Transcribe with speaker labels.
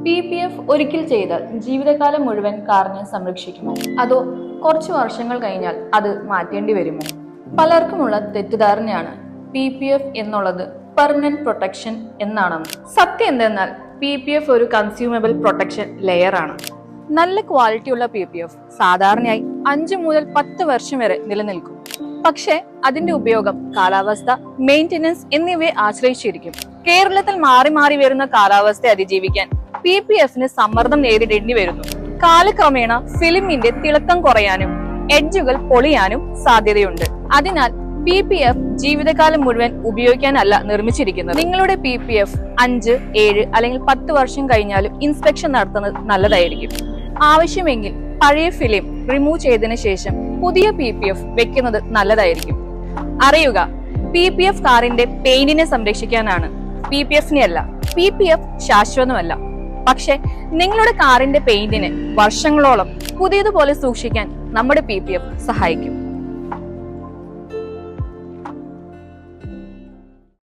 Speaker 1: PPF ഒരിക്കൽ ചെയ്താൽ ജീവിതകാലം മുഴുവൻ കാറിനെ സംരക്ഷിക്കുമോ, അതോ കുറച്ചു വർഷങ്ങൾ കഴിഞ്ഞാൽ അത് മാറ്റേണ്ടി വരുമോ? പലർക്കുമുള്ള തെറ്റിദ്ധാരണയാണ് PPF എന്നുള്ളത് പെർമനന്റ് പ്രൊട്ടക്ഷൻ എന്നാണെന്ന്. സത്യം എന്തെന്നാൽ PPF ഒരു കൺസ്യൂമബിൾ പ്രൊട്ടക്ഷൻ ലെയർ ആണ്. നല്ല ക്വാളിറ്റിയുള്ള PPF സാധാരണയായി 5 മുതൽ 10 വർഷം വരെ നിലനിൽക്കും. പക്ഷേ അതിന്റെ ഉപയോഗം കാലാവസ്ഥ, മെയിന്റനൻസ് എന്നിവയെ ആശ്രയിച്ചിരിക്കും. കേരളത്തിൽ മാറി മാറി വരുന്ന കാലാവസ്ഥയെ അതിജീവിക്കാൻ PPFന് സമ്മർദ്ദം നേരിടേണ്ടി വരുന്നു. കാലക്രമേണ ഫിലിമിന്റെ തിളക്കം കുറയാനും എഡ്ജുകൾ പൊളിയാനും സാധ്യതയുണ്ട്. അതിനാൽ PPF ജീവിതകാലം മുഴുവൻ ഉപയോഗിക്കാനല്ല നിർമ്മിച്ചിരിക്കുന്നത്. നിങ്ങളുടെ PPF 5, 7 അല്ലെങ്കിൽ 10 വർഷം കഴിഞ്ഞാലും ഇൻസ്പെക്ഷൻ നടത്തുന്നത് നല്ലതായിരിക്കും. ആവശ്യമെങ്കിൽ പഴയ ഫിലിം റിമൂവ് ചെയ്തതിനു ശേഷം പുതിയ PPF വെക്കുന്നത് നല്ലതായിരിക്കും. അറിയുക, PPF കാറിന്റെ പെയിന്റിനെ സംരക്ഷിക്കാനാണ്, PPFനെ അല്ല. PPF ശാശ്വതമല്ല, പക്ഷെ നിങ്ങളുടെ കാറിന്റെ പെയിന്റിനെ വർഷങ്ങളോളം പുതിയതുപോലെ സൂക്ഷിക്കാൻ നമ്മുടെ PPF സഹായിക്കും.